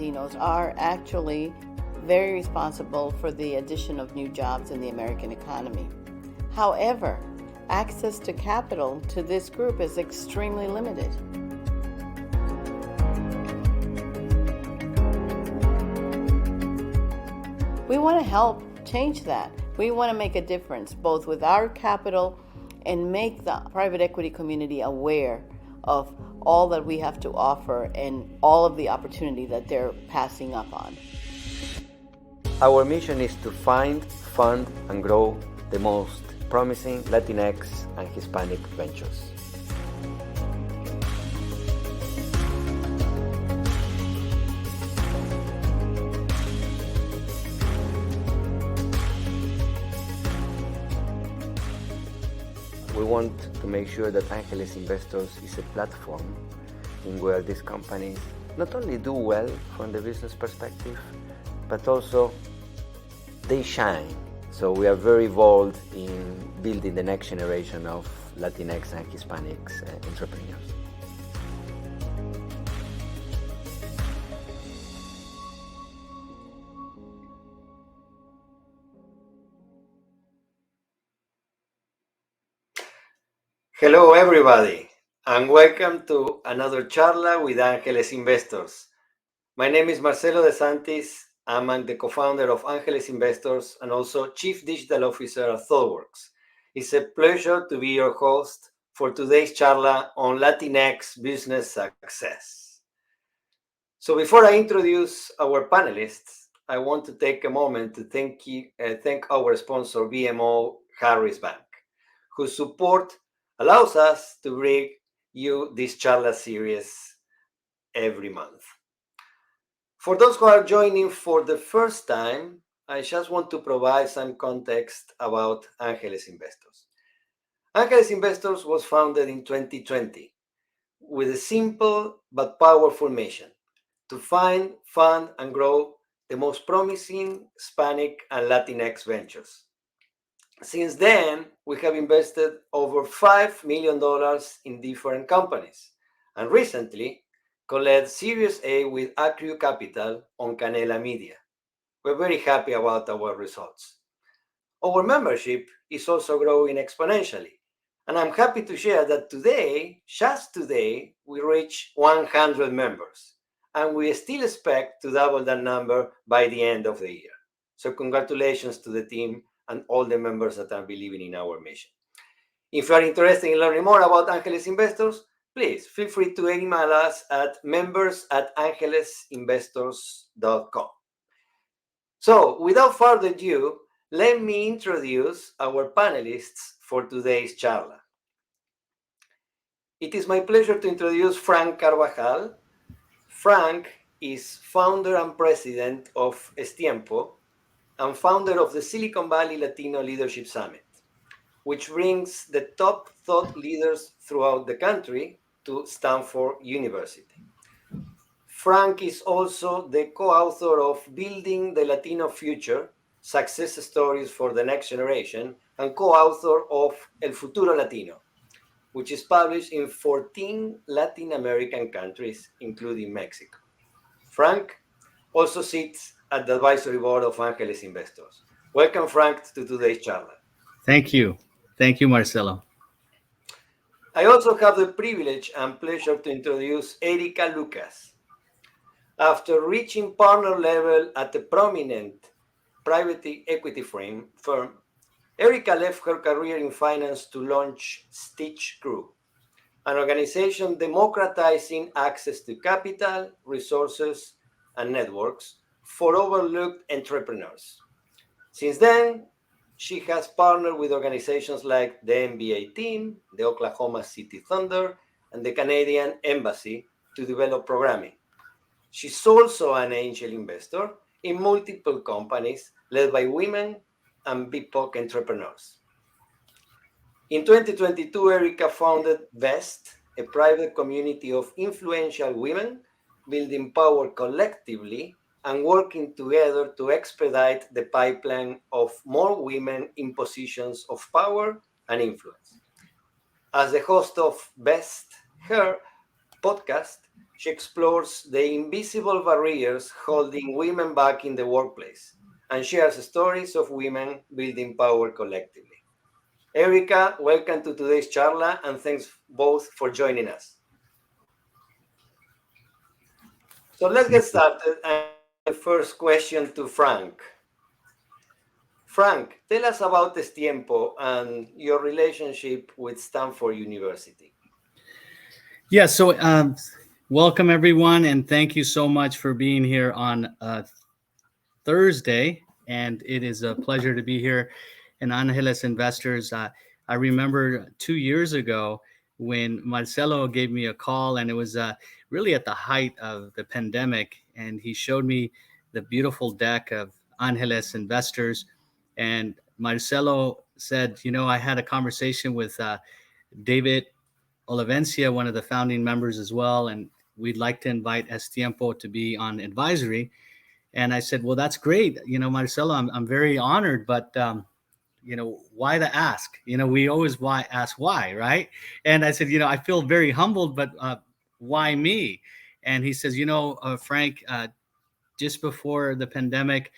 Latinos are actually very responsible for the addition of new jobs in the American economy. However, access to capital to this group is extremely limited. We want to help change that. We want to make a difference both with our capital and make the private equity community aware of all that we have to offer and all of the opportunity that they're passing up on. Our mission is to find, fund, and grow the most promising Latinx and Hispanic ventures. We want to make sure that Angeles Investors is a platform in where these companies not only do well from the business perspective, but also they shine. So we are very involved in building the next generation of Latinx and Hispanics entrepreneurs. Hello everybody, and welcome to another Charla with Angeles Investors. My name is Marcelo De Santis. I'm the co-founder of Angeles Investors and also Chief Digital Officer at ThoughtWorks. It's a pleasure to be your host for today's Charla on Latinx Business Success. So before I introduce our panelists, I want to take a moment to thank our sponsor, BMO Harris Bank, whose support allows us to bring you this Charla series every month. For those who are joining for the first time, I just want to provide some context about Angeles Investors. Angeles Investors was founded in 2020 with a simple but powerful mission: to find, fund, and grow the most promising Hispanic and Latinx ventures. Since then, we have invested over $5 million in different companies, and recently led Series A with StitchCrew Capital on Canela Media. We're very happy about our results. Our membership is also growing exponentially, and I'm happy to share that just today, we reached 100 members, and we still expect to double that number by the end of the year. So congratulations to the team and all the members that are believing in our mission. If you are interested in learning more about Angeles Investors, please feel free to email us at members@angelesinvestors.com. So without further ado, let me introduce our panelists for today's Charla. It is my pleasure to introduce Frank Carbajal. Frank is founder and president of Estiempo and founder of the Silicon Valley Latino Leadership Summit, which brings the top thought leaders throughout the country to Stanford University. Frank is also the co-author of Building the Latino Future, Success Stories for the Next Generation, and co-author of El Futuro Latino, which is published in 14 Latin American countries, including Mexico. Frank also sits at the advisory board of Angeles Investors. Welcome, Frank, to today's Charla. Thank you. Thank you, Marcelo. I also have the privilege and pleasure to introduce Erika Lucas. After reaching partner level at a prominent private equity firm, Erika left her career in finance to launch StitchCrew, an organization democratizing access to capital, resources, and networks for overlooked entrepreneurs. Since then, she has partnered with organizations like the NBA team, the Oklahoma City Thunder, and the Canadian Embassy to develop programming. She's also an angel investor in multiple companies led by women and BIPOC entrepreneurs. In 2022, Erika founded VEST, a private community of influential women building power collectively and working together to expedite the pipeline of more women in positions of power and influence. As the host of Best Her podcast, She explores the invisible barriers holding women back in the workplace and shares stories of women building power collectively. Erika, welcome to today's charla, and thanks both for joining us. So let's get started. And the first question to Frank. Frank, tell us about Tiempo and your relationship with Stanford University. Yeah, so welcome everyone, and thank you so much for being here on Thursday. And it is a pleasure to be here in Angeles Investors. I remember 2 years ago when Marcelo gave me a call, and it was really at the height of the pandemic, and he showed me the beautiful deck of Angeles Investors. And Marcelo said, I had a conversation with David Olivencia, one of the founding members as well, and we'd like to invite Tiempo to be on advisory. And I said, well, that's great. Marcelo, I'm very honored, but, why the ask? We always ask why, right? And I said, I feel very humbled, but why me? And he says, Frank, just before the pandemic,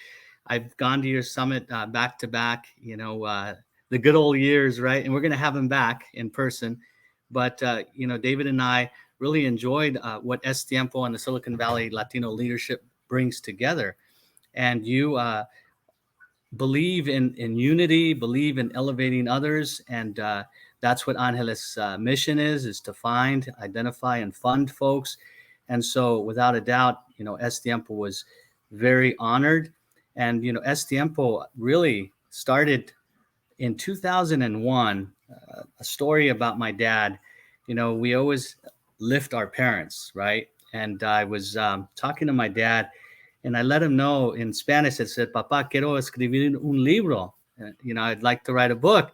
I've gone to your summit back to back, the good old years, right? And we're going to have him back in person. But, David and I really enjoyed what Tiempo and the Silicon Valley Latino leadership brings together. And you believe in unity, believe in elevating others. And that's what Angeles' mission is to find, identify, and fund folks. And so without a doubt, Tiempo was very honored. And, Tiempo really started in 2001, a story about my dad. We always lift our parents, right? And I was talking to my dad, and I let him know in Spanish. I said, "Papá, quiero escribir un libro. I'd like to write a book."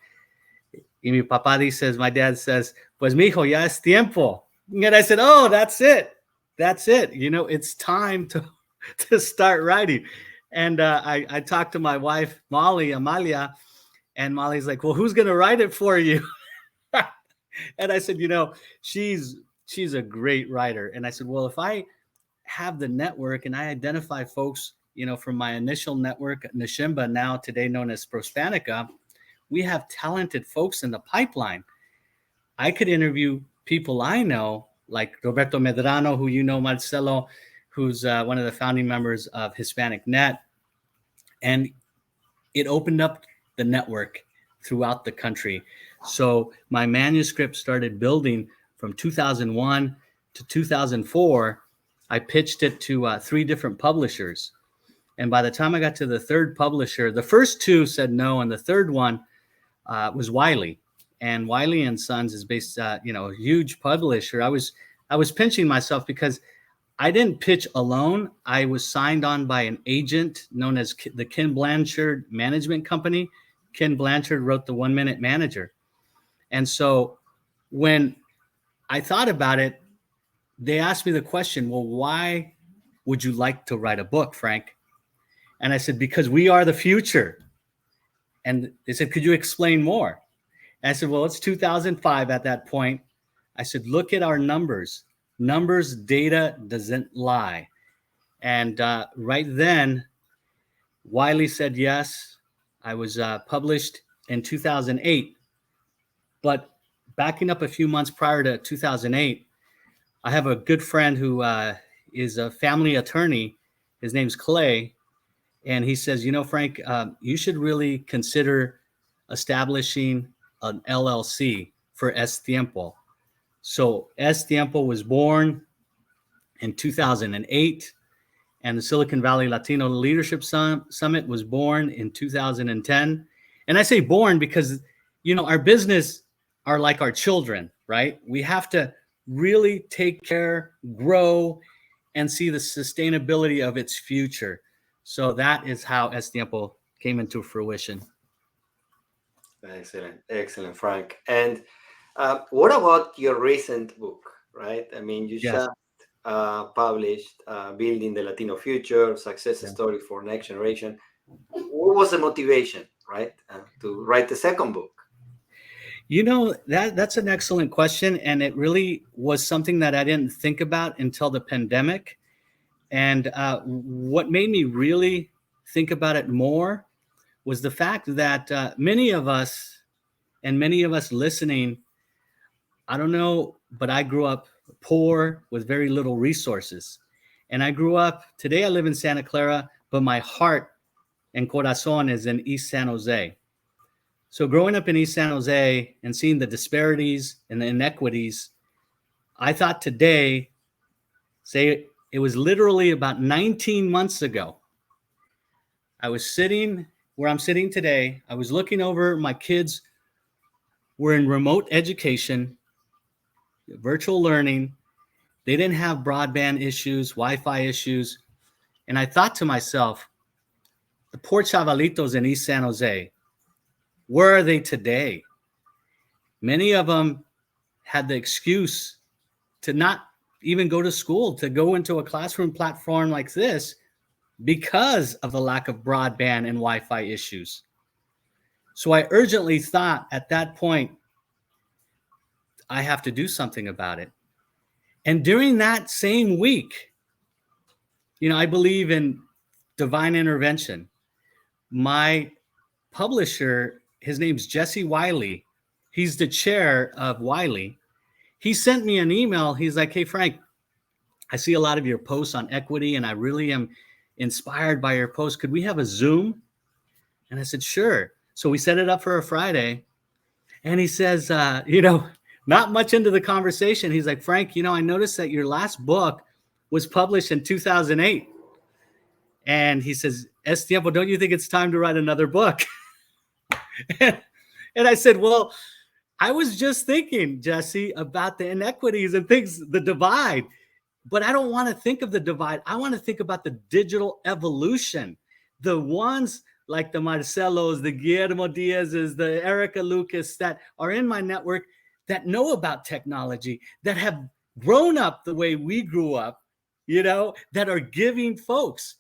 Y mi papá dices, my dad says, "Pues mijo, ya es tiempo." And I said, "Oh, that's it. That's it. It's time to start writing." And I talked to my wife, Amalia, and Molly's like, "Well, who's going to write it for you?" And I said, she's a great writer. And I said, well, if I have the network and I identify folks, from my initial network, Nishimba, now today known as Prospanica, we have talented folks in the pipeline. I could interview people I know, like Roberto Medrano, who Marcelo, who's one of the founding members of Hispanic Net. And it opened up the network throughout the country. So my manuscript started building from 2001 to 2004. I pitched it to 3 different publishers. And by the time I got to the 3rd publisher, the first 2 said no, and the 3rd one was Wiley. And Wiley and Sons is based, a huge publisher. I was pinching myself because I didn't pitch alone. I was signed on by an agent known as the Ken Blanchard Management Company. Ken Blanchard wrote the 1 Minute Manager. And so when I thought about it, they asked me the question, well, why would you like to write a book, Frank? And I said, because we are the future. And they said, could you explain more? And I said, well, it's 2005 at that point. I said, look at our numbers. Numbers, data doesn't lie. And right then, Wiley said yes. I was published in 2008. But backing up a few months prior to 2008, I have a good friend who is a family attorney. His name's Clay. And he says, Frank, you should really consider establishing an LLC for Tiempo. So Tiempo was born in 2008, and the Silicon Valley Latino Leadership Summit was born in 2010. And I say born because, our business are like our children, right? We have to really take care, grow, and see the sustainability of its future. So that is how Tiempo came into fruition. Excellent, Frank. And what about your recent book, right? I mean, you just published Building the Latino Future, Success Story for Next Generation. What was the motivation, right, to write the second book? That's an excellent question. And it really was something that I didn't think about until the pandemic. And what made me really think about it more was the fact that many of us listening, I don't know, but I grew up poor with very little resources. And today I live in Santa Clara, but my heart and corazón is in East San Jose. So growing up in East San Jose and seeing the disparities and the inequities, I thought today, say it was literally about 19 months ago, I was sitting where I'm sitting today. I was looking over, my kids were in remote education, virtual learning. They didn't have broadband issues, Wi-Fi issues. And I thought to myself, the poor chavalitos in East San Jose, where are they today? Many of them had the excuse to not even go to school, to go into a classroom platform like this because of the lack of broadband and Wi-Fi issues. So I urgently thought at that point, I have to do something about it. And during that same week, I believe in divine intervention. My publisher, his name's Jesse Wiley. He's the chair of Wiley. He sent me an email. He's like, hey, Frank, I see a lot of your posts on equity, and I really am inspired by your posts. Could we have a Zoom? And I said, sure. So we set it up for a Friday. And he says, not much into the conversation. He's like, Frank, I noticed that your last book was published in 2008. And he says, Es tiempo, don't you think it's time to write another book? And I said, well, I was just thinking, Jesse, about the inequities and things, the divide. But I don't want to think of the divide. I want to think about the digital evolution. The ones like the Marcelos, the Guillermo Diaz's, the Erika Lucas that are in my network that know about technology, that have grown up the way we grew up, that are giving folks.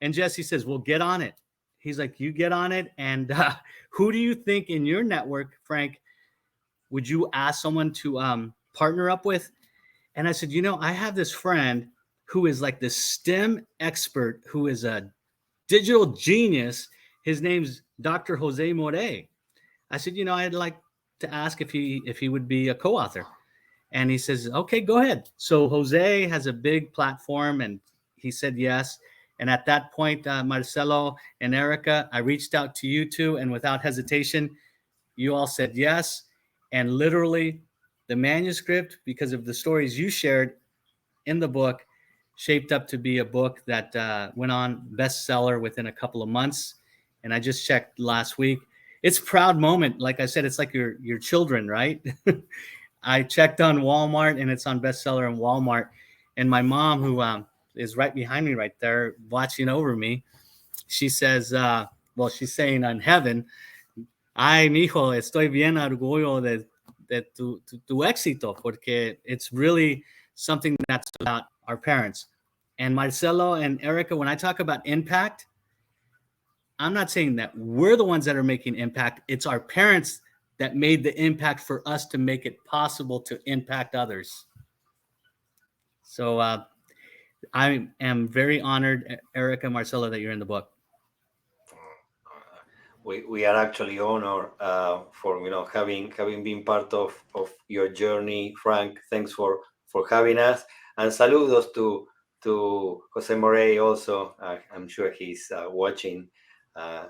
And Jesse says, well, get on it. He's like, you get on it. And who do you think in your network, Frank, would you ask someone to partner up with? And I said, I have this friend who is like this STEM expert, who is a digital genius. His name's Dr. Jose More. I said, I'd like to ask if he would be a co-author. And he says, okay, go ahead. So Jose has a big platform, and he said yes. And at that point, Marcelo and Erika, I reached out to you two, and without hesitation, you all said yes. And literally, the manuscript, because of the stories you shared in the book, shaped up to be a book that went on bestseller within a couple of months. And I just checked last week. It's a proud moment. Like I said, it's like your children, right? I checked on Walmart, and it's on bestseller in Walmart. And my mom, who is right behind me right there, watching over me, she says, she's saying on heaven, ay, mijo, estoy bien orgullo de tu éxito, porque it's really something that's about our parents. And Marcelo and Erika, when I talk about impact, I'm not saying that we're the ones that are making impact. It's our parents that made the impact for us to make it possible to impact others. So I am very honored, Erika, Marcelo, that you're in the book. We are actually honored for having been part of your journey, Frank. Thanks for having us, and saludos to Jose More also. I'm sure he's watching.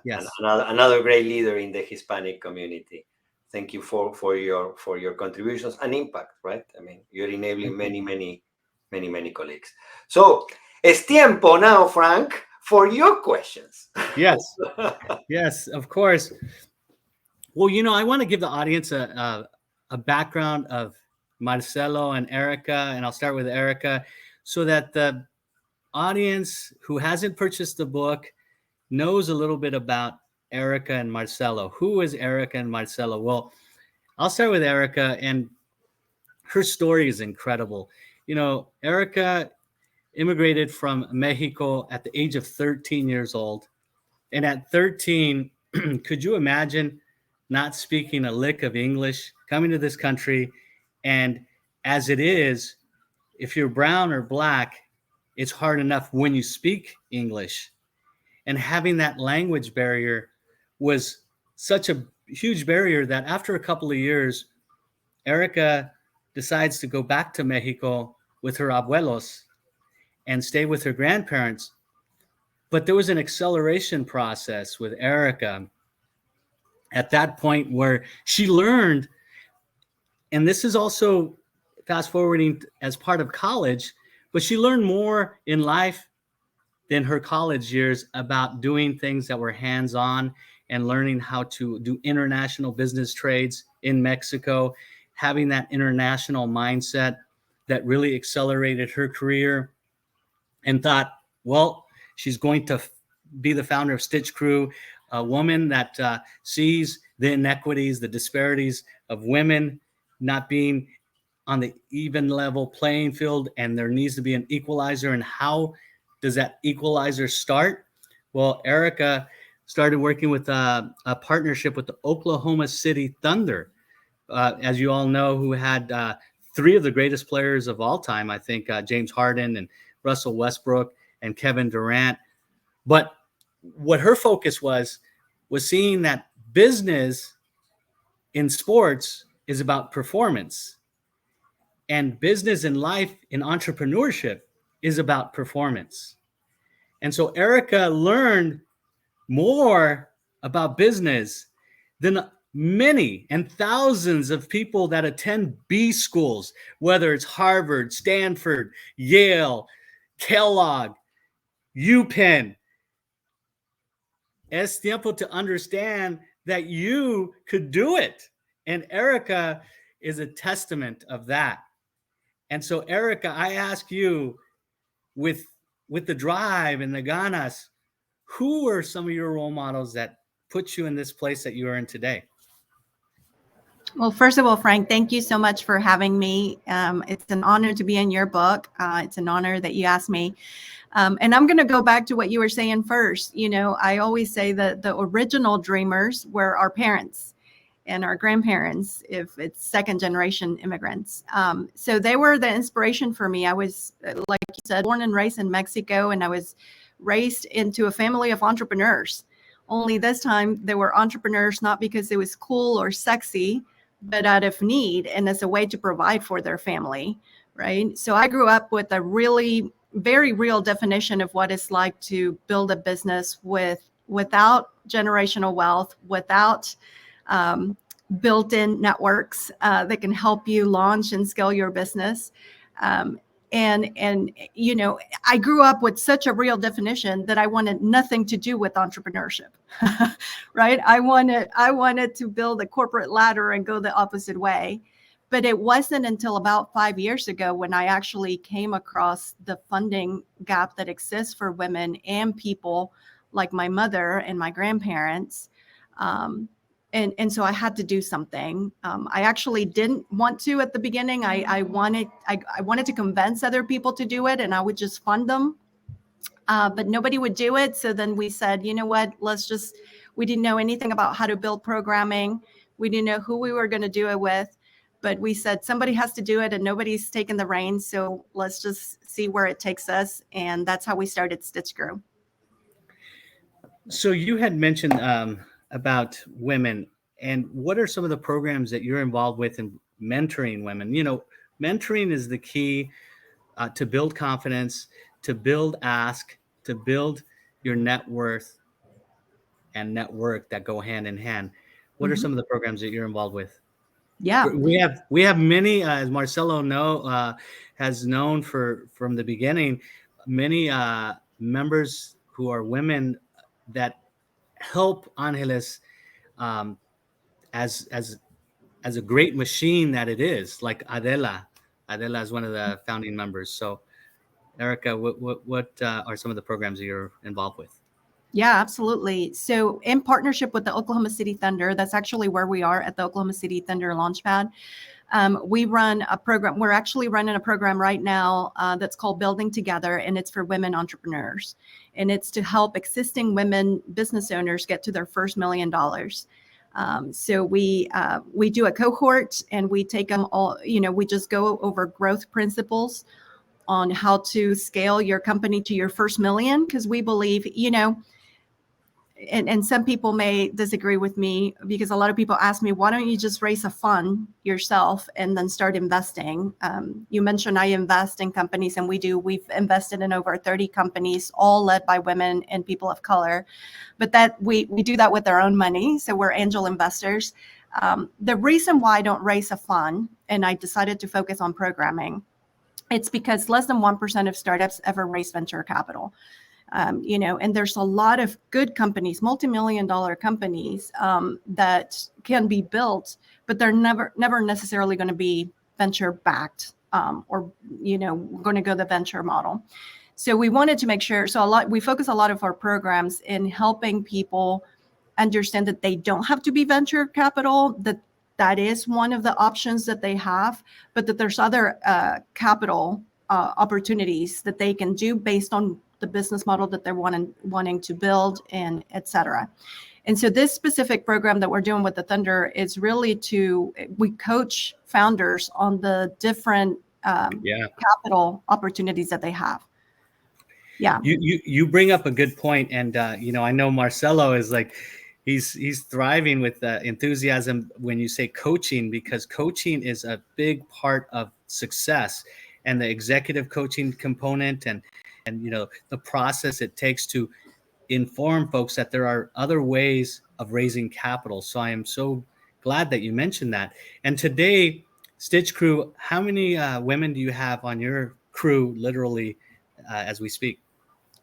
Yes. And another great leader in the Hispanic community. Thank you for your contributions and impact. Right? I mean, you're enabling many colleagues. So it's tiempo now, Frank, for your questions. Yes. Yes, of course. Well, I want to give the audience a background of Marcelo and Erika, and I'll start with Erika, so that the audience who hasn't purchased the book knows a little bit about Erika and Marcelo. Who is Erika and Marcelo? Well, I'll start with Erika, and her story is incredible. Erika immigrated from Mexico at the age of 13 years old. And at 13, could you imagine not speaking a lick of English, coming to this country. And as it is, if you're brown or black, it's hard enough when you speak English. And having that language barrier was such a huge barrier that after a couple of years, Erika decides to go back to Mexico with her abuelos and stay with her grandparents. But there was an acceleration process with Erika at that point where she learned, and this is also fast forwarding as part of college, but she learned more in life than her college years about doing things that were hands-on and learning how to do international business trades in Mexico, having that international mindset that really accelerated her career, and thought, well, she's going to be the founder of StitchCrew, a woman that sees the inequities, the disparities of women not being on the even level playing field, and there needs to be an equalizer. And how does that equalizer start? Well, Erika started working with a partnership with the Oklahoma City Thunder, as you all know, who had three of the greatest players of all time, I think, James Harden and Russell Westbrook and Kevin Durant. But what her focus was seeing that business in sports is about performance, and business in life, in entrepreneurship, is about performance. And so Erika learned more about business than many and thousands of people that attend B schools, whether it's Harvard, Stanford, Yale, Kellogg, UPenn. Es tiempo to understand that you could do it. And Erika is a testament of that. And so, Erika, I ask you, with the drive and the ganas, who are some of your role models that put you in this place that you are in today? Well, first of all, Frank, thank you so much for having me. It's an honor to be in your book. It's an honor that you asked me. And I'm going to go back to what you were saying first. You know, I always say that the original dreamers were our parents and our grandparents, if it's second generation immigrants. So they were the inspiration for me. I was, like you said, born and raised in Mexico, and I was raised into a family of entrepreneurs. Only this time they were entrepreneurs, not because it was cool or sexy, but out of need and as a way to provide for their family, right? So I grew up with a really very real definition of what it's like to build a business without generational wealth, without built-in networks that can help you launch and scale your business. And you know, I grew up with such a real definition that I wanted nothing to do with entrepreneurship, right? I wanted to build a corporate ladder and go the opposite way. But it wasn't until about 5 years ago when I actually came across the funding gap that exists for women and people like my mother and my grandparents. And so I had to do something. I actually didn't want to at the beginning. I wanted to convince other people to do it, and I would just fund them. But nobody would do it. So then we said, you know what, we didn't know anything about how to build programming. We didn't know who we were going to do it with. But we said somebody has to do it and nobody's taken the reins. So let's just see where it takes us. And that's how we started StitchCrew. So you had mentioned about women, and what are some of the programs that you're involved with in mentoring women? You know, mentoring is the key to build confidence, to build ask, to build your net worth and network that go hand in hand. What are some of the programs that you're involved with? Yeah, we have many, as Marcelo has known from the beginning, many members who are women that help Angeles as a great machine that it is, like Adela. Adela is one of the founding members. So, Erika, what are some of the programs that you're involved with? Yeah, absolutely. So in partnership with the Oklahoma City Thunder, that's actually where we are at the Oklahoma City Thunder Launchpad. We run a program. We're actually running a program right now that's called Building Together, and it's for women entrepreneurs. And it's to help existing women business owners get to their first $1 million. So we do a cohort, and we take them all. We just go over growth principles on how to scale your company to your first million, because we believe, and some people may disagree with me, because a lot of people ask me, why don't you just raise a fund yourself and then start investing? You mentioned I invest in companies, and we've invested in over 30 companies, all led by women and people of color, but that we do that with our own money. So we're angel investors. The reason why I don't raise a fund and I decided to focus on programming, it's because less than 1% of startups ever raise venture capital. And there's a lot of good companies, multi-million-dollar companies, that can be built, but they're never necessarily going to be venture backed, or going to go the venture model. So we wanted to make sure. We focus a lot of our programs in helping people understand that they don't have to be venture capital, that is one of the options that they have, but that there's other capital opportunities that they can do based on the business model that they're wanting to build, and et cetera. And so this specific program that we're doing with the Thunder is really we coach founders on the different capital opportunities that they have. Yeah. You bring up a good point. And, I know Marcelo is like, he's thriving with enthusiasm when you say coaching, because coaching is a big part of success, and the executive coaching component and the process it takes to inform folks that there are other ways of raising capital. So I am so glad that you mentioned that. And today, StitchCrew, how many women do you have on your crew, literally, as we speak?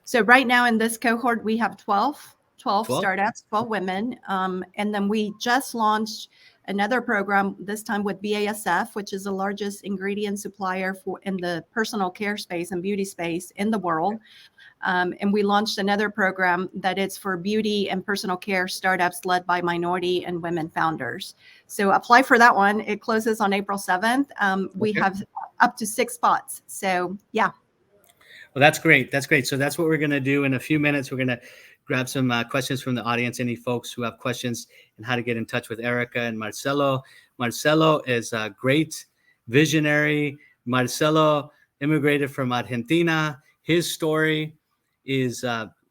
So right now in this cohort, we have 12 startups, 12 women. And then we just launched another program, this time with BASF, which is the largest ingredient supplier in the personal care space and beauty space in the world. And we launched another program that is for beauty and personal care startups led by minority and women founders. So apply for that one. It closes on April 7th. We have up to 6 spots. So yeah. Well, that's great. That's great. So that's what we're going to do in a few minutes. We're going to grab some questions from the audience. Any folks who have questions and how to get in touch with Erika and Marcelo. Marcelo is a great visionary. Marcelo immigrated from Argentina. His story is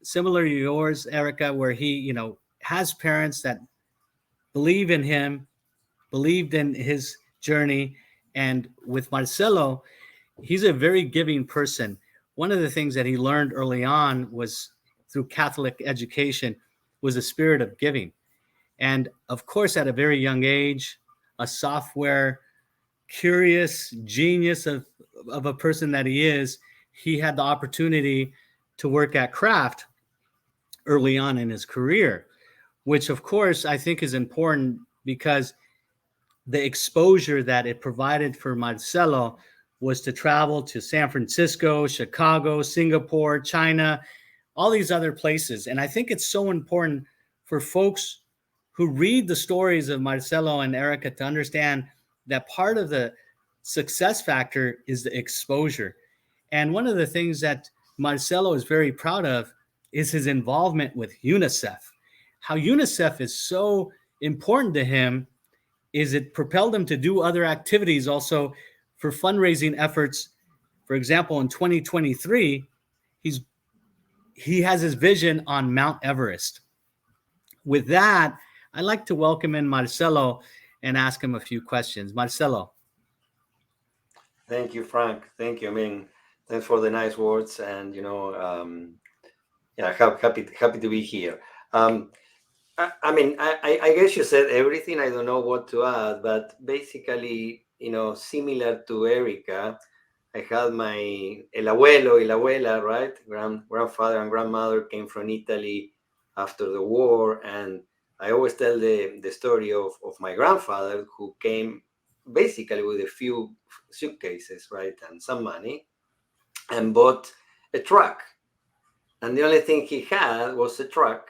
similar to yours, Erika, where he, has parents that believe in him, believed in his journey. And with Marcelo, he's a very giving person. One of the things that he learned early on was through Catholic education was a spirit of giving. And of course, at a very young age, a software curious genius of a person that he is, he had the opportunity to work at Kraft early on in his career, which of course I think is important because the exposure that it provided for Marcelo was to travel to San Francisco, Chicago, Singapore, China, all these other places. And I think it's so important for folks who read the stories of Marcelo and Erika to understand that part of the success factor is the exposure. And one of the things that Marcelo is very proud of is his involvement with UNICEF. How UNICEF is so important to him is it propelled him to do other activities also for fundraising efforts. For example, in 2023, he has his vision on Mount Everest. With that, I'd like to welcome in Marcelo and ask him a few questions. Marcelo. Thank you, Frank. Thank you. I mean, thanks for the nice words, and happy to be here. I guess you said everything. I don't know what to add, but basically, similar to Erika, I had el abuelo y la abuela, right? Grandfather and grandmother came from Italy after the war, and I always tell the story of my grandfather, who came basically with a few suitcases, right, and some money, and bought a truck. And the only thing he had was a truck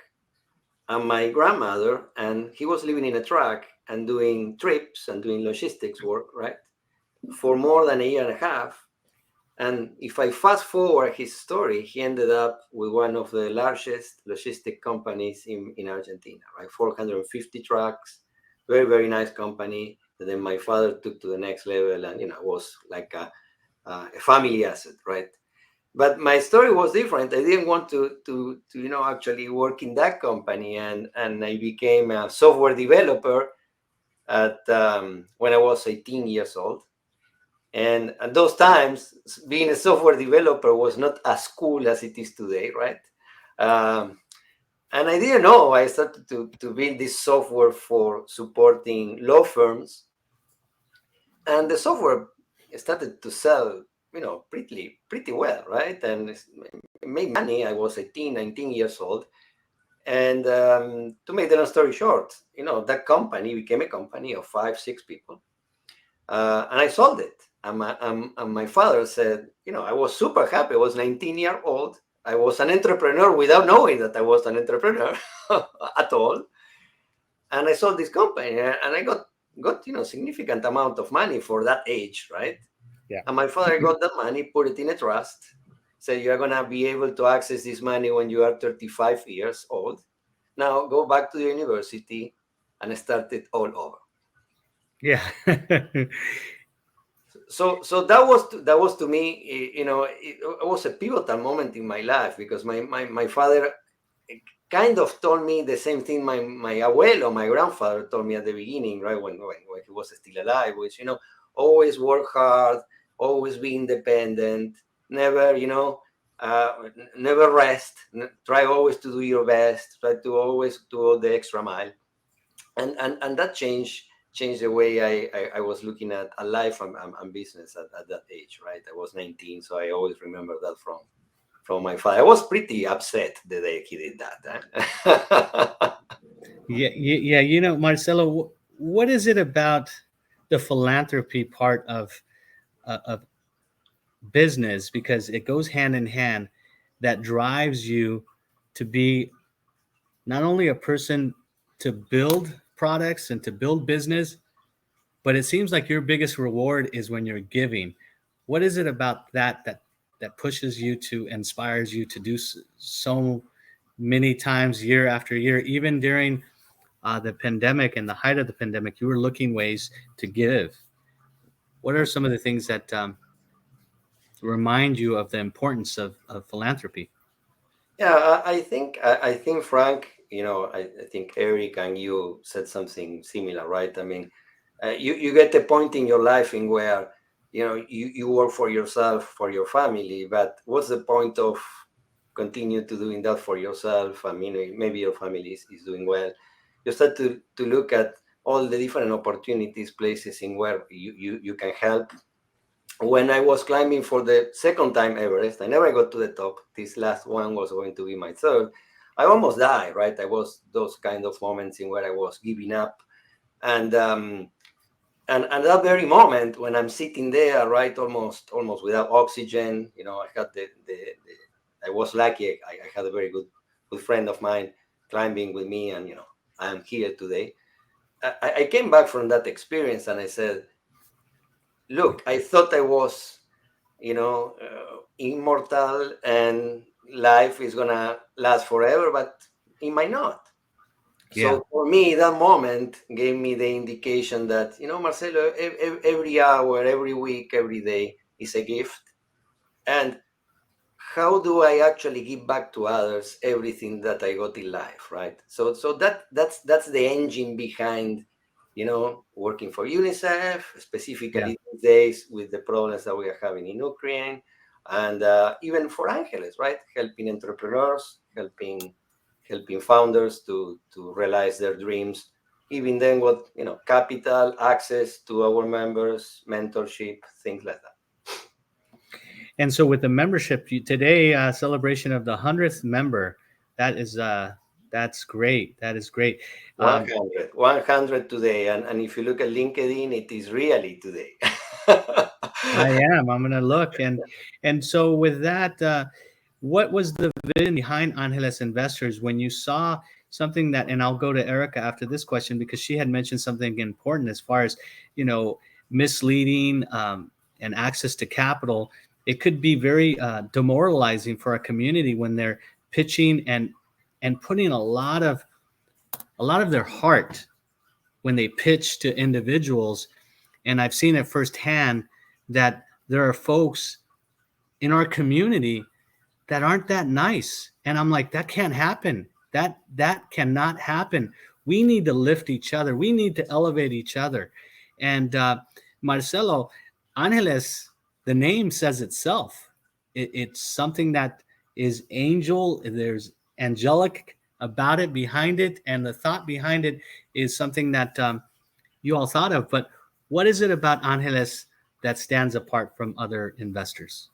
and my grandmother, and he was living in a truck and doing trips and doing logistics work, right, for more than a year and a half. And if I fast forward his story, he ended up with one of the largest logistic companies in Argentina, right? 450 trucks, very, very nice company. And then my father took to the next level, and was like a family asset, right? But my story was different. I didn't want to actually work in that company, and I became a software developer at when I was 18 years old. And at those times, being a software developer was not as cool as it is today, right? And I didn't know. I started to build this software for supporting law firms, and the software started to sell, pretty well, right? And it made money. I was 18, 19 years old. And to make the long story short, that company became a company of 5, 6 people. And I sold it. And my father said, I was super happy. I was 19-year-old. I was an entrepreneur without knowing that I was an entrepreneur at all. And I sold this company, and I got significant amount of money for that age, right? Yeah. And my father got that money, put it in a trust, said, you're going to be able to access this money when you are 35 years old. Now go back to the university and start it all over. Yeah. So that was to me, it was a pivotal moment in my life, because my father kind of told me the same thing my abuelo, my grandfather, told me at the beginning, right, when he was still alive, which, always work hard, always be independent, never, never rest, try always to do your best, try to always do the extra mile. And that changed the way I was looking at life and business at that age, right? I was 19, so I always remember that from my father. I was pretty upset the day he did that. Yeah. Marcelo, what is it about the philanthropy part of business, because it goes hand in hand, that drives you to be not only a person to build products and to build business, but it seems like your biggest reward is when you're giving. What is it about that pushes you, to inspires you to do so many times, year after year, even during the pandemic and the height of the pandemic, you were looking ways to give? What are some of the things that remind you of the importance of philanthropy? Yeah, I think Frank, I think Eric and you said something similar, right? I mean, you get a point in your life in where you work for yourself, for your family, but what's the point of continue to doing that for yourself? I mean, maybe your family is doing well. You start to look at all the different opportunities, places in where you can help. When I was climbing for the second time Everest, I never got to the top. This last one was going to be my third. I almost died, right? I was those kind of moments in where I was giving up. And that very moment when I'm sitting there, right, almost without oxygen, I had I was lucky. I had a very good friend of mine climbing with me, and I'm here today. I came back from that experience, and I said, look, I thought I was immortal and life is gonna last forever, but it might not. Yeah. So for me, that moment gave me the indication that, Marcelo, every hour, every week, every day is a gift. And how do I actually give back to others everything that I got in life, right? So that's the engine behind, working for UNICEF, Yeah. specifically these days with the problems that we are having in Ukraine, and even for Angeles, right? Helping entrepreneurs, helping founders to realize their dreams, giving them what capital, access to our members, mentorship, things like that. And so with the membership today, celebration of the 100th member, that is that's great. That is great. 100 today. And if you look at LinkedIn, it is really today. I am. I'm going to look. And so with that, what was the vision behind Angeles Investors when you saw something that, and I'll go to Erika after this question, because she had mentioned something important as far as, misleading and access to capital. it could be very demoralizing for a community when they're pitching and putting a lot of their heart when they pitch to individuals. And I've seen it firsthand that there are folks in our community that aren't that nice. And I'm like, that can't happen. That cannot happen. We need to lift each other. We need to elevate each other. And Marcelo, Angeles, the name says itself. It's something that is angel. There's angelic about it, behind it. And the thought behind it is something that you all thought of. But what is it about Angeles that stands apart from other investors?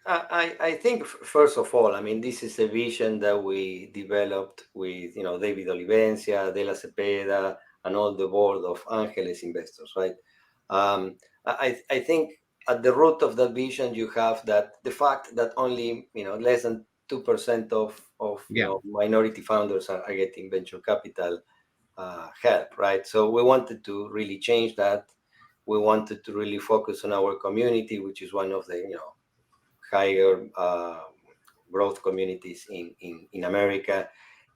I think first of all, I mean, this is a vision that we developed with, David Olivencia, De La Cepeda, and all the board of Angeles investors, right? I think at the root of that vision, you have that the fact that only, less than 2% of minority founders are getting venture capital help, right? So we wanted to really change that. We wanted to really focus on our community, which is one of the, higher growth communities in America.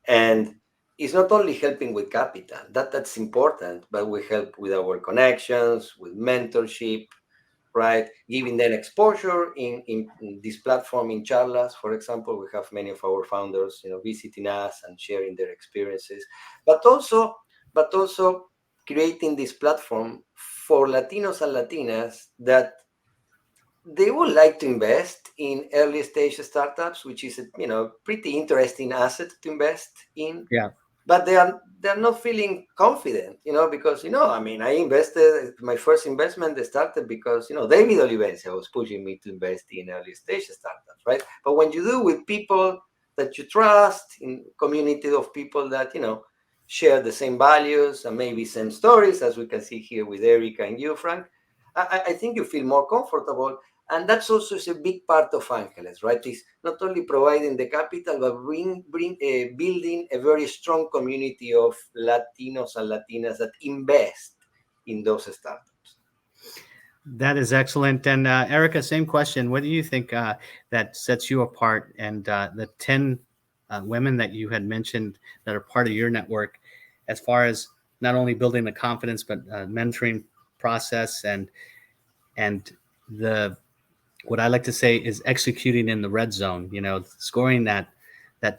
And it's not only helping with capital, that's important, but we help with our connections, with mentorship, right? Giving them exposure in this platform in Charlas, for example. We have many of our founders, visiting us and sharing their experiences, but also creating this platform for Latinos and Latinas that they would like to invest in early stage startups, which is a pretty interesting asset to invest in. Yeah. But they're not feeling confident, because I mean, I invested my first investment. They started because David Olivencia was pushing me to invest in early stage startups, right? But when you do with people that you trust, in community of people that share the same values and maybe same stories, as we can see here with Erika and you, Frank, I think you feel more comfortable. And that's also a big part of Angeles, right? Is not only providing the capital, but building a very strong community of Latinos and Latinas that invest in those startups. That is excellent. And Erika, same question. What do you think that sets you apart? And the 10 women that you had mentioned that are part of your network, as far as not only building the confidence, but mentoring process and the what I like to say is executing in the red zone, scoring that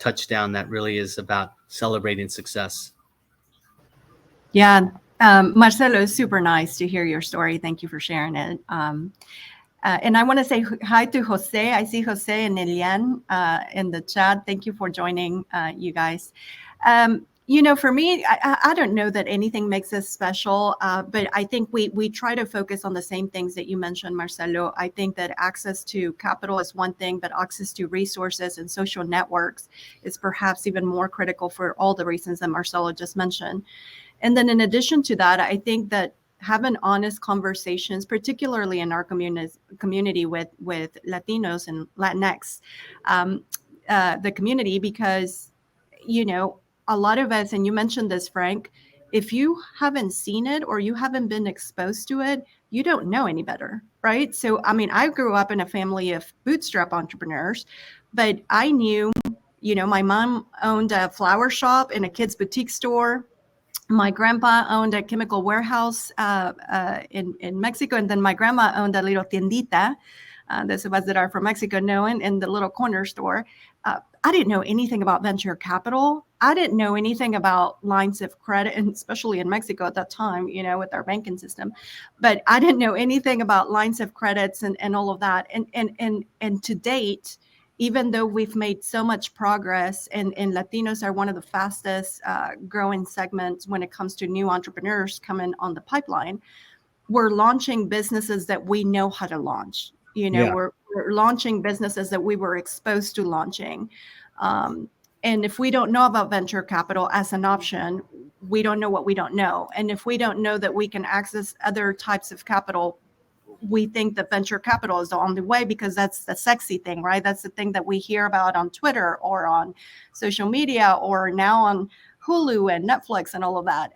touchdown that really is about celebrating success. Yeah. Marcelo, it's super nice to hear your story. Thank you for sharing it. And I want to say hi to Jose. I see Jose and Elian in the chat. Thank you for joining, you guys. For me, I don't know that anything makes us special, but I think we try to focus on the same things that you mentioned, Marcelo. I think that access to capital is one thing, but access to resources and social networks is perhaps even more critical for all the reasons that Marcelo just mentioned. And then in addition to that, I think that having honest conversations, particularly in our community with Latinos and Latinx, the community, because, a lot of us, and you mentioned this, Frank, if you haven't seen it or you haven't been exposed to it, you don't know any better, right? So, I mean, I grew up in a family of bootstrap entrepreneurs, but I knew, my mom owned a flower shop and a kids' boutique store. My grandpa owned a chemical warehouse in Mexico, and then my grandma owned a little tiendita. Those of us that are from Mexico know it, in the little corner store. I didn't know anything about venture capital. I didn't know anything about lines of credit, and especially in Mexico at that time, with our banking system. But I didn't know anything about lines of credits and all of that. And to date, even though we've made so much progress, and Latinos are one of the fastest growing segments when it comes to new entrepreneurs coming on the pipeline, we're launching businesses that we know how to launch. We're launching businesses that we were exposed to launching. And if we don't know about venture capital as an option, we don't know what we don't know. And if we don't know that we can access other types of capital, we think that venture capital is the only way because that's the sexy thing, right? That's the thing that we hear about on Twitter or on social media or now on Hulu and Netflix and all of that.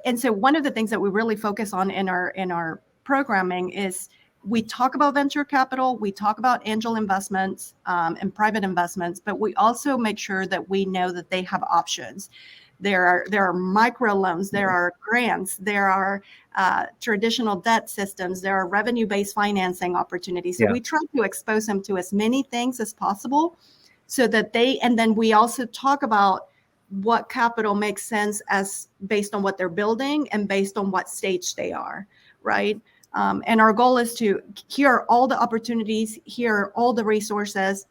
And so one of the things that we really focus on in our programming is we talk about venture capital, we talk about angel investments and private investments, but we also make sure that we know that they have options. There are micro loans, there are grants, there are traditional debt systems, there are revenue-based financing opportunities. So we try to expose them to as many things as possible so that and then we also talk about what capital makes sense as based on what they're building and based on what stage they are, right? And our goal is to hear all the opportunities, hear all the resources.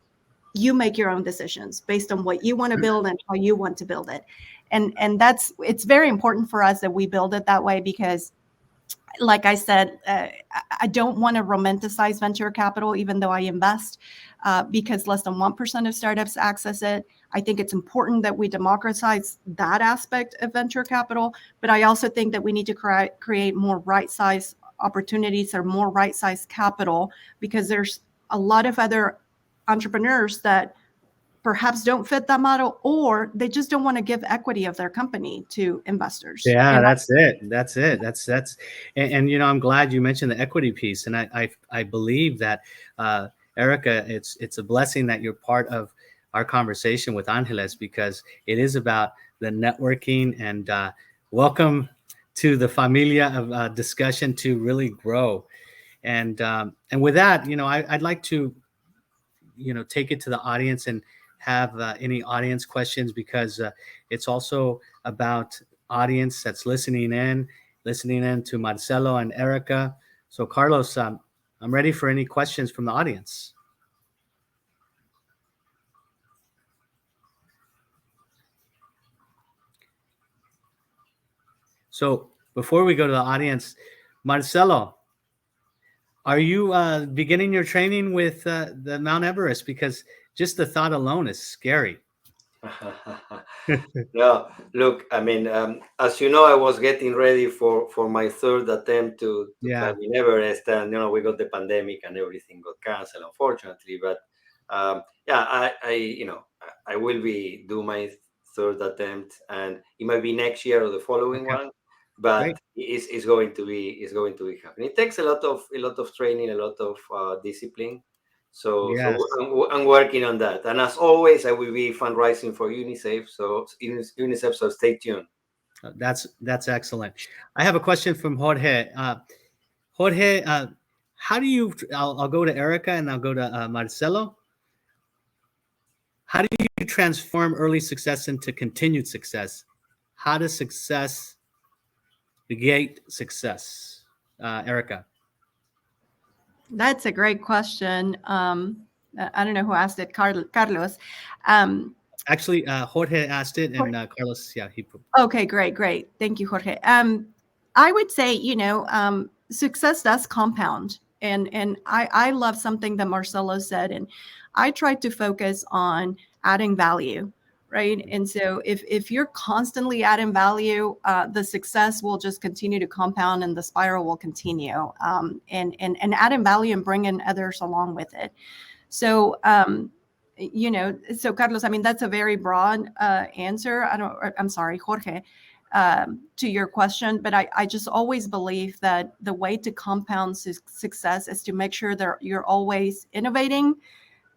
You make your own decisions based on what you want to build and how you want to build it. And it's very important for us that we build it that way because, like I said, I don't want to romanticize venture capital, even though I invest, because less than 1% of startups access it. I think it's important that we democratize that aspect of venture capital, but I also think that we need to create more right-sized opportunities or more right-sized capital, because there's a lot of other entrepreneurs that perhaps don't fit that model, or they just don't want to give equity of their company to investors. Yeah, that's it. And you know, I'm glad you mentioned the equity piece. And I believe that, Erika, it's a blessing that you're part of our conversation with Angeles, because it is about the networking, and welcome to the familia of discussion to really grow. And with that, you know, I'd like to, you know, take it to the audience and have any audience questions, because it's also about audience that's listening in to Marcelo and Erika. So Carlos, I'm ready for any questions from the audience. So before we go to the audience, Marcelo, are you beginning your training with the Mount Everest? Because just the thought alone is scary. No, look, I mean, as you know, I was getting ready for my third attempt to climb in Everest, and you know, we got the pandemic and everything got canceled, unfortunately. But yeah, I will do my third attempt, and it might be next year or the following one, but it's going to be happening. It takes a lot of training, a lot of discipline. So I'm working on that, and as always, I will be fundraising for UNICEF. So stay tuned. That's excellent. I have a question from Jorge. Jorge, how do you? I'll go to Erika and I'll go to Marcelo. How do you transform early success into continued success? How does success negate success, Erika? That's a great question. I don't know who asked it, Carlos. Actually, Jorge asked it, and Carlos, he. Okay, great. Thank you, Jorge. I would say, you know, success does compound, and I love something that Marcelo said, and I try to focus on adding value, right? And so if you're constantly adding value, the success will just continue to compound and the spiral will continue. And adding value and bringing others along with it. So, you know, so Carlos, I mean, that's a very broad answer. I'm sorry, Jorge, to your question, but I just always believe that the way to compound success is to make sure that you're always innovating,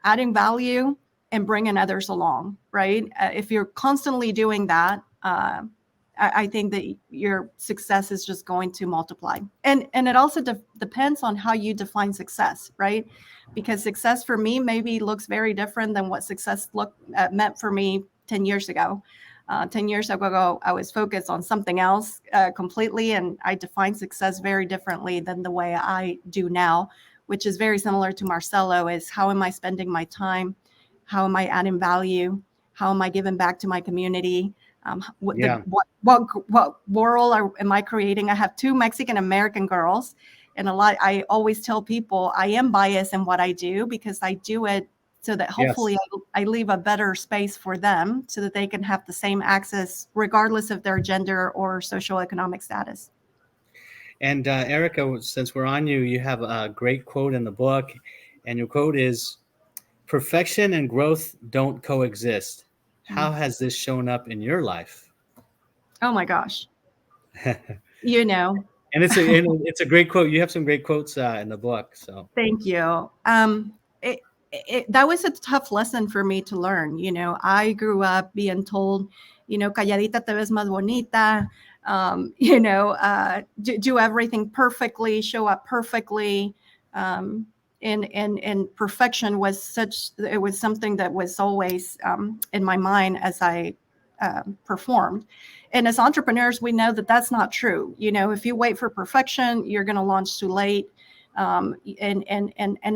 adding value, and bringing others along, right? If you're constantly doing that, I think that your success is just going to multiply. And it also depends on how you define success, right? Because success for me maybe looks very different than what success meant for me 10 years ago. 10 years ago, I was focused on something else completely, and I defined success very differently than the way I do now, which is very similar to Marcelo, is how am I spending my time? How am I adding value? How am I giving back to my community? What world am I creating? I have 2 Mexican American girls, and I always tell people I am biased in what I do because I do it so that hopefully I leave a better space for them so that they can have the same access regardless of their gender or socioeconomic status. And Erika, since we're on you, you have a great quote in the book, and your quote is, "Perfection and growth don't coexist." How has this shown up in your life? Oh my gosh. You know, And it's a great quote. You have some great quotes in the book. So Thank you. That was a tough lesson for me to learn. You know, I grew up being told, you know, calladita te ves más bonita. You know, do everything perfectly, show up perfectly. And perfection was it was something that was always in my mind as I performed. And as entrepreneurs, we know that that's not true. You know, if you wait for perfection, you're going to launch too late. And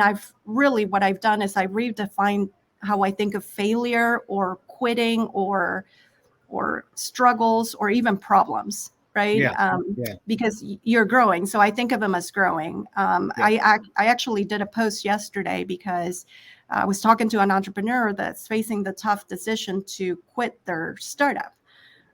I've really, what I've done is I redefined how I think of failure or quitting or struggles or even problems, right? Because you're growing. So I think of them as growing. I actually did a post yesterday because I was talking to an entrepreneur that's facing the tough decision to quit their startup.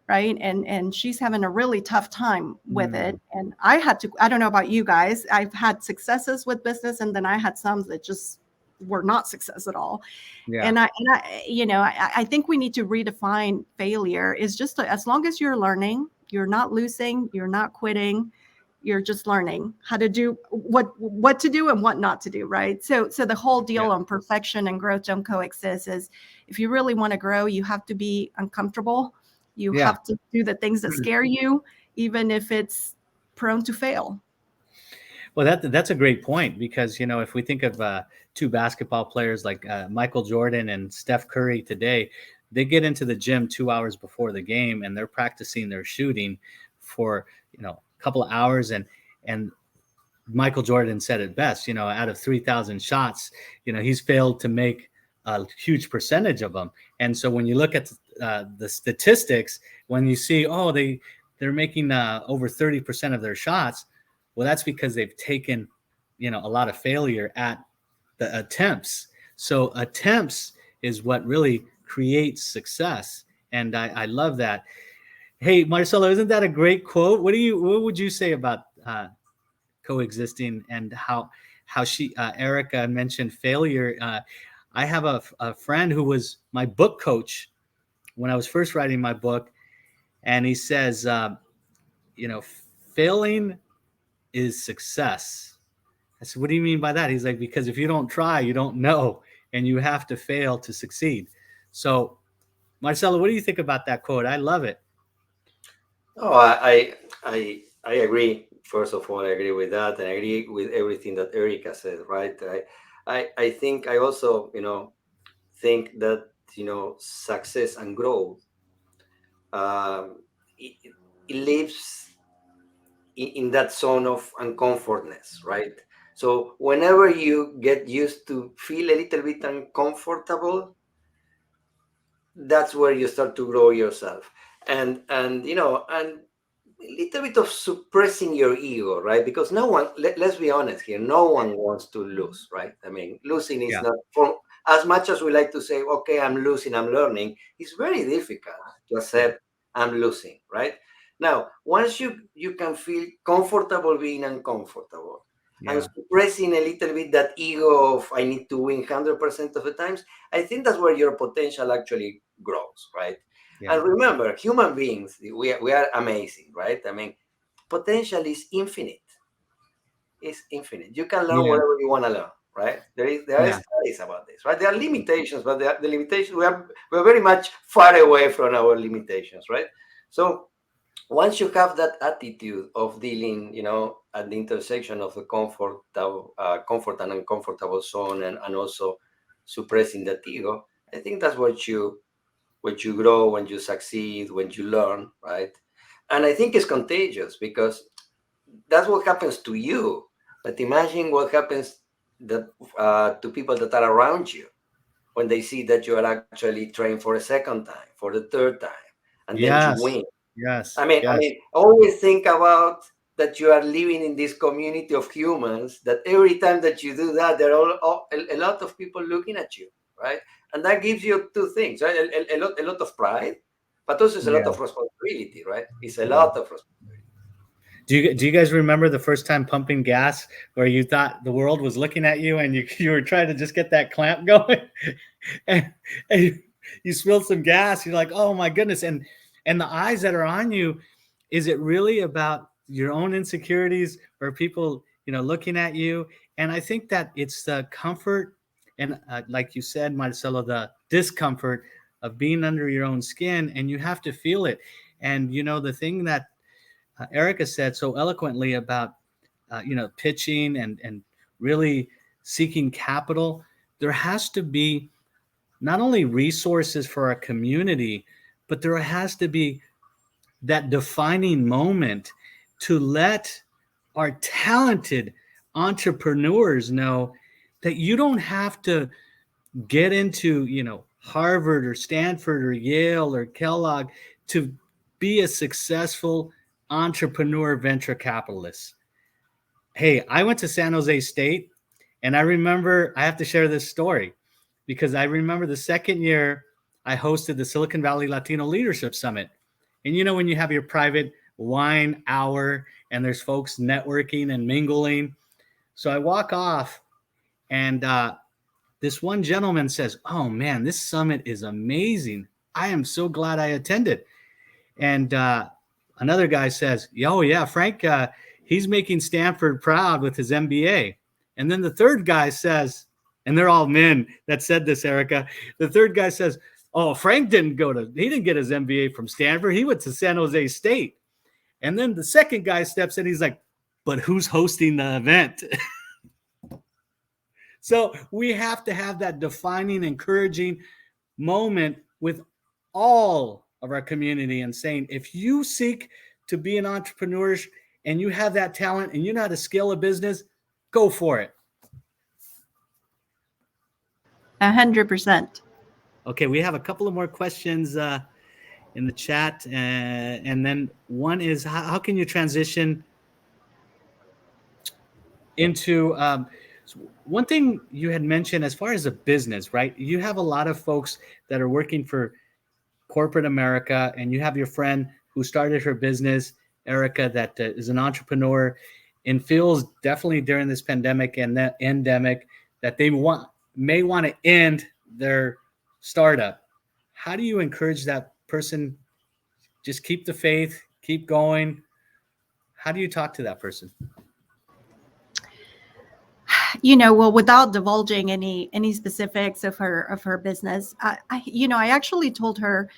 Right. And she's having a really tough time with it. And I don't know about you guys, I've had successes with business, and then I had some that just were not success at all. Yeah. And I think we need to redefine failure is just as long as you're learning, you're not losing, you're not quitting, you're just learning how to do what to do and what not to do. Right. So the whole deal on perfection and growth don't coexist is if you really want to grow, you have to be uncomfortable. You have to do the things that scare you, even if it's prone to fail. Well, that's a great point because, you know, if we think of two basketball players like Michael Jordan and Steph Curry today, they get into the gym 2 hours before the game and they're practicing their shooting for, you know, a couple of hours. And Michael Jordan said it best, you know, out of 3,000 shots, you know, he's failed to make a huge percentage of them. And so when you look at the statistics, when you see, they're making over 30% of their shots, well, that's because they've taken, you know, a lot of failure at the attempts. So attempts is what really creates success. And I love that. Hey, Marcelo, isn't that a great quote? What would you say about coexisting and how Erika mentioned failure? I have a friend who was my book coach when I was first writing my book. And he says, you know, failing is success. I said, what do you mean by that? He's like, because if you don't try, you don't know, and you have to fail to succeed. So, Marcelo, what do you think about that quote? I love it. Oh, I agree. First of all, I agree with that, and I agree with everything that Erika said. Right? I think I also, you know, think that, you know, success and growth it lives in that zone of uncomfortness, right? So whenever you get used to feel a little bit uncomfortable, that's where you start to grow yourself. And you know, and a little bit of suppressing your ego, right? Because no one, let's be honest here, no one wants to lose, right? I mean, losing is not, for as much as we like to say, okay, I'm losing, I'm learning, it's very difficult to accept I'm losing, right? Now, once you can feel comfortable being uncomfortable and suppressing a little bit that ego of I need to win 100% of the times, I think that's where your potential actually grows, right? And remember, human beings, we are amazing, right? I mean, potential is infinite. It's infinite. You can learn whatever you want to learn, right? There are studies about this, right? There are limitations, but the limitations, we're very much far away from our limitations, right? So once you have that attitude of dealing, you know, at the intersection of the comfort and uncomfortable zone, and also suppressing that ego, I think that's what you grow, when you succeed, when you learn, right? And I think it's contagious because that's what happens to you. But imagine what happens to people that are around you when they see that you are actually trying for a second time, for the third time, and then you win. I mean, always think about that you are living in this community of humans, that every time that you do that, there are a lot of people looking at you, right? And that gives you two things, right? A lot of pride, but also it's a lot of responsibility, right? It's a lot of responsibility. Do you guys remember the first time pumping gas where you thought the world was looking at you and you were trying to just get that clamp going and you spilled some gas? You're like, oh my goodness. And the eyes that are on you, is it really about your own insecurities or people, looking at you. And I think that it's the comfort and, like you said, Marcelo, the discomfort of being under your own skin, and you have to feel it. And, the thing that Erika said so eloquently about, pitching and really seeking capital, there has to be not only resources for our community, but there has to be that defining moment to let our talented entrepreneurs know that you don't have to get into, Harvard or Stanford or Yale or Kellogg to be a successful entrepreneur venture capitalist. Hey, I went to San Jose State, and I remember, I have to share this story because I remember the second year I hosted the Silicon Valley Latino Leadership Summit. And when you have your private wine hour and there's folks networking and mingling. So I walk off, and this one gentleman says, "Oh man, this summit is amazing. I am so glad I attended." And another guy says, "Oh yeah, Frank, he's making Stanford proud with his MBA." And then the third guy says, and they're all men that said this, Erika. The third guy says, "Oh, Frank he didn't get his MBA from Stanford. He went to San Jose State." And then the second guy steps in. He's like, "But who's hosting the event?" So we have to have that defining, encouraging moment with all of our community and saying, if you seek to be an entrepreneur and you have that talent and you know how to scale a business, go for it. 100%. Okay, we have a couple of more questions in the chat. And then one is, how can you transition into one thing you had mentioned as far as a business, right? You have a lot of folks that are working for corporate America, and you have your friend who started her business, Erika, that is an entrepreneur and feels definitely during this pandemic and that endemic that they may want to end their startup. How do you encourage that person? Just keep the faith, keep going. How do you talk to that person? Well, without divulging any specifics of her business, I actually told her,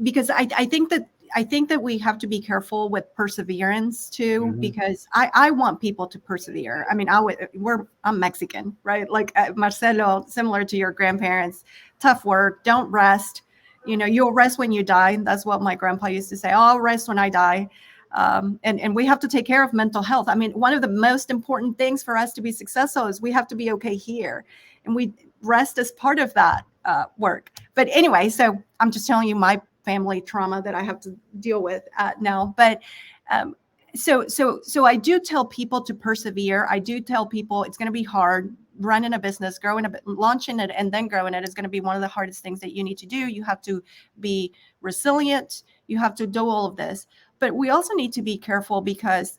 because I think that we have to be careful with perseverance too, mm-hmm. because I want people to persevere. I mean, I'm Mexican, right? Like Marcelo, similar to your grandparents, tough work, don't rest. You'll rest when you die. That's what my grandpa used to say. Oh, I'll rest when I die. And we have to take care of mental health. I mean, one of the most important things for us to be successful is we have to be okay here. And rest is part of that work. But anyway, so I'm just telling you my family trauma that I have to deal with now. But so I do tell people to persevere. I do tell people it's going to be hard. Running a business, launching it, and then growing it is going to be one of the hardest things that you need to do. You have to be resilient. You have to do all of this. But we also need to be careful because,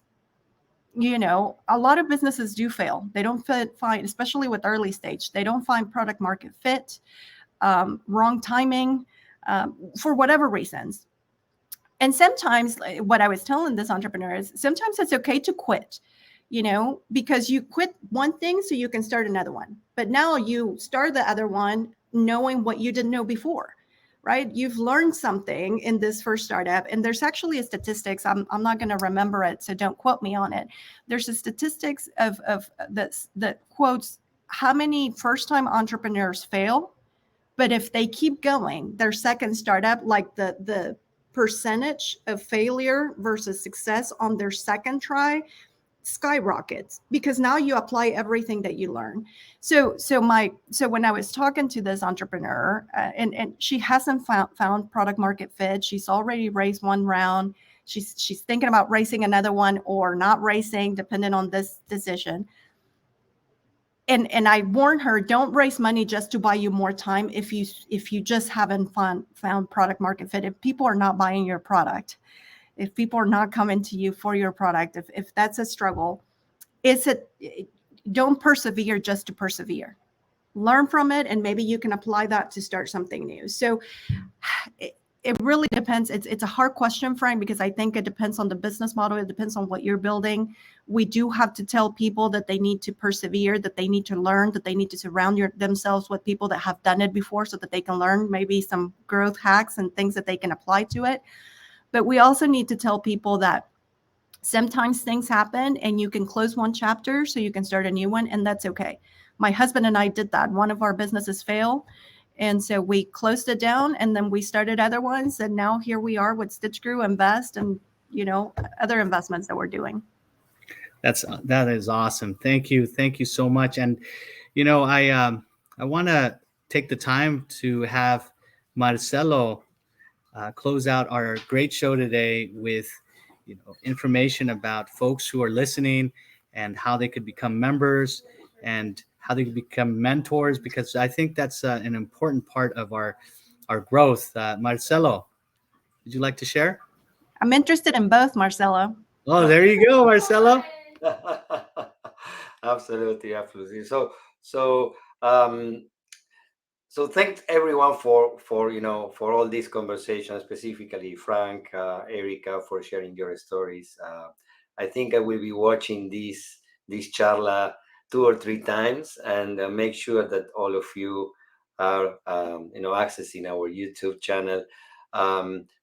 a lot of businesses do fail. They don't find, especially with early stage, they don't find product market fit, wrong timing, for whatever reasons. And sometimes what I was telling this entrepreneur is sometimes it's okay to quit, because you quit one thing so you can start another one. But now you start the other one knowing what you didn't know before. Right? You've learned something in this first startup. And there's actually a statistics, I'm not going to remember it, so don't quote me on it. There's a statistics of that quotes how many first-time entrepreneurs fail, but if they keep going, their second startup, like the percentage of failure versus success on their second try skyrockets, because now you apply everything that you learn. So when I was talking to this entrepreneur, and she hasn't found product market fit, she's already raised one round. She's thinking about raising another one or not raising, depending on this decision. And I warn her, don't raise money just to buy you more time if you just haven't found product market fit. If people are not buying your product, if people are not coming to you for your product, if that's a struggle, don't persevere just to persevere. Learn from it, and maybe you can apply that to start something new. So it really depends. It's a hard question, Frank, because I think it depends on the business model. It depends on what you're building. We do have to tell people that they need to persevere, that they need to learn, that they need to surround themselves with people that have done it before so that they can learn maybe some growth hacks and things that they can apply to it. But we also need to tell people that sometimes things happen and you can close one chapter so you can start a new one, and that's okay. My husband and I did that. One of our businesses failed, and so we closed it down, and then we started other ones, and now here we are with StitchCrew, Invest, and other investments that we're doing. That is awesome. Thank you so much. And I want to take the time to have Marcelo close out our great show today with information about folks who are listening and how they could become members and how they could become mentors, because I think that's an important part of our growth. Marcelo, would you like to share? I'm interested in both, Marcelo. Oh, there you go, Marcelo. Absolutely. So thanks everyone for all these conversations, specifically Frank, Erika, for sharing your stories. I think I will be watching this charla 2 or 3 times, and make sure that all of you are accessing our YouTube channel.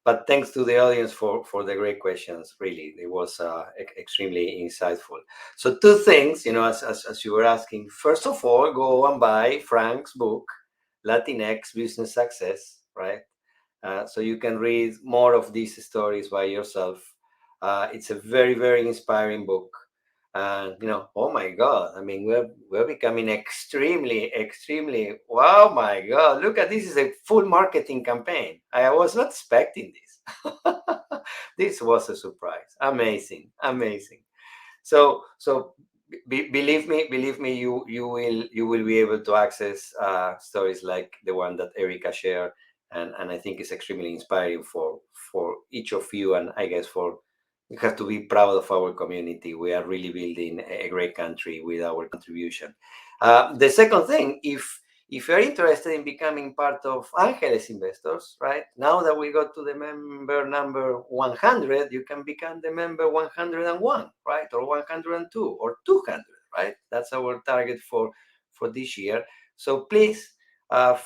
But thanks to the audience for the great questions. Really, it was extremely insightful. So 2 things, as you were asking. First of all, go and buy Frank's book, Latinx Business Success, right? So you can read more of these stories by yourself. It's a very, very inspiring book. And oh my God, I mean, we're becoming extremely, wow, my God, look at this. Is a full marketing campaign. I was not expecting this. This was a surprise. Amazing. So believe me, you will be able to access stories like the one that Erika shared, and I think it's extremely inspiring for each of you, and I guess we have to be proud of our community. We are really building a great country with our contribution. The second thing, if you're interested in becoming part of Angeles Investors, right? Now that we got to the member number 100, you can become the member 101, right? Or 102 or 200, right? That's our target for this year. So please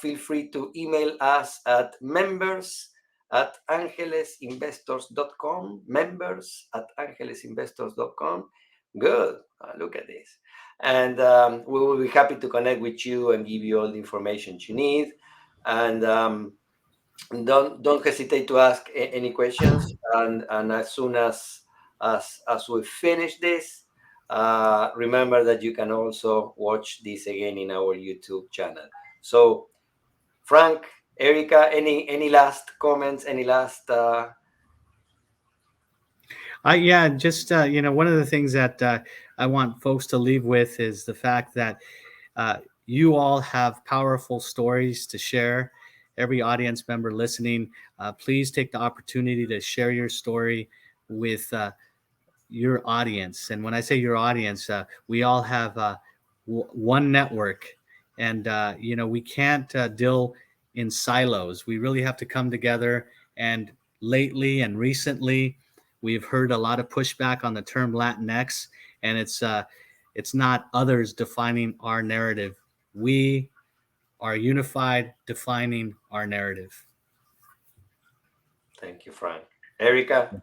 feel free to email us at members@angelesinvestors.com, members@angelesinvestors.com. Good. Look at this. And we will be happy to connect with you and give you all the information you need. And don't hesitate to ask any questions. And as soon as we finish this, remember that you can also watch this again in our YouTube channel. So, Frank, Erika, any last comments? Any last? Yeah, just one of the things that I want folks to leave with is the fact that you all have powerful stories to share. Every audience member listening, please take the opportunity to share your story with your audience. And when I say your audience, we all have one network, and we can't deal in silos. We really have to come together. And lately and recently, we've heard a lot of pushback on the term Latinx, and it's not others defining our narrative. We are unified, defining our narrative. Thank you, Frank. Erika?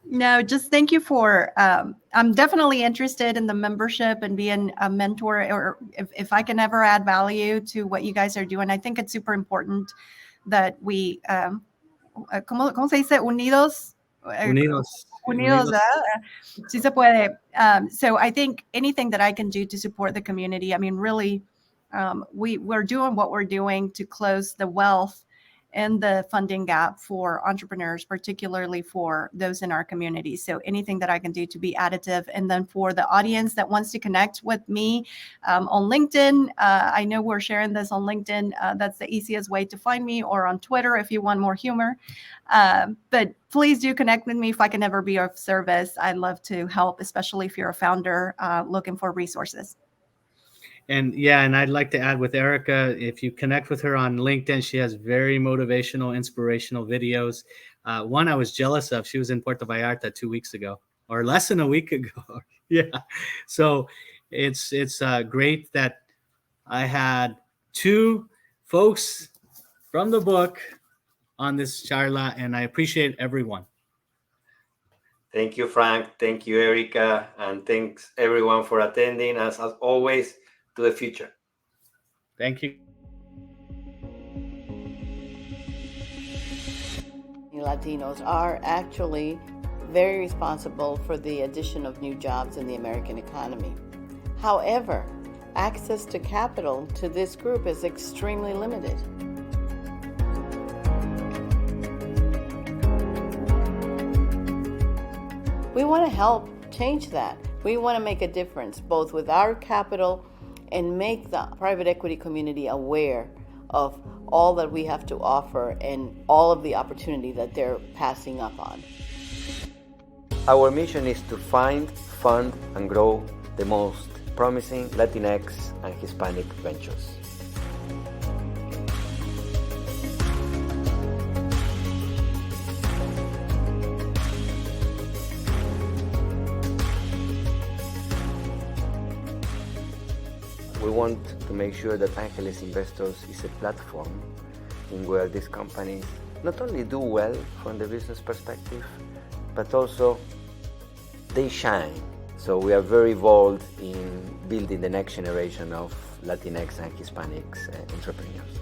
No, just thank you for, I'm definitely interested in the membership and being a mentor, or if I can ever add value to what you guys are doing. I think it's super important that we, ¿cómo se dice? Unidos. Unidos. Sí se puede. So I think anything that I can do to support the community, I mean, really, we're doing what we're doing to close the wealth and the funding gap for entrepreneurs, particularly for those in our community. So anything that I can do to be additive. And then for the audience that wants to connect with me on LinkedIn, I know we're sharing this on LinkedIn. That's the easiest way to find me, or on Twitter if you want more humor. But please do connect with me if I can ever be of service. I'd love to help, especially if you're a founder looking for resources. And yeah, and I'd like to add with Erika, if you connect with her on LinkedIn, she has very motivational, inspirational videos. One I was jealous of, she was in Puerto Vallarta 2 weeks ago, or less than a week ago. Yeah. So it's great that I had two folks from the book on this charla, and I appreciate everyone. Thank you, Frank. Thank you, Erika. And thanks everyone for attending. As always, to the future. Thank you. Latinos are actually very responsible for the addition of new jobs in the American economy. However, access to capital to this group is extremely limited. We want to help change that. We want to make a difference both with our capital and make the private equity community aware of all that we have to offer and all of the opportunity that they're passing up on. Our mission is to find, fund, and grow the most promising Latinx and Hispanic ventures. We want to make sure that Angeles Investors is a platform in where these companies not only do well from the business perspective, but also they shine. So we are very involved in building the next generation of Latinx and Hispanics entrepreneurs.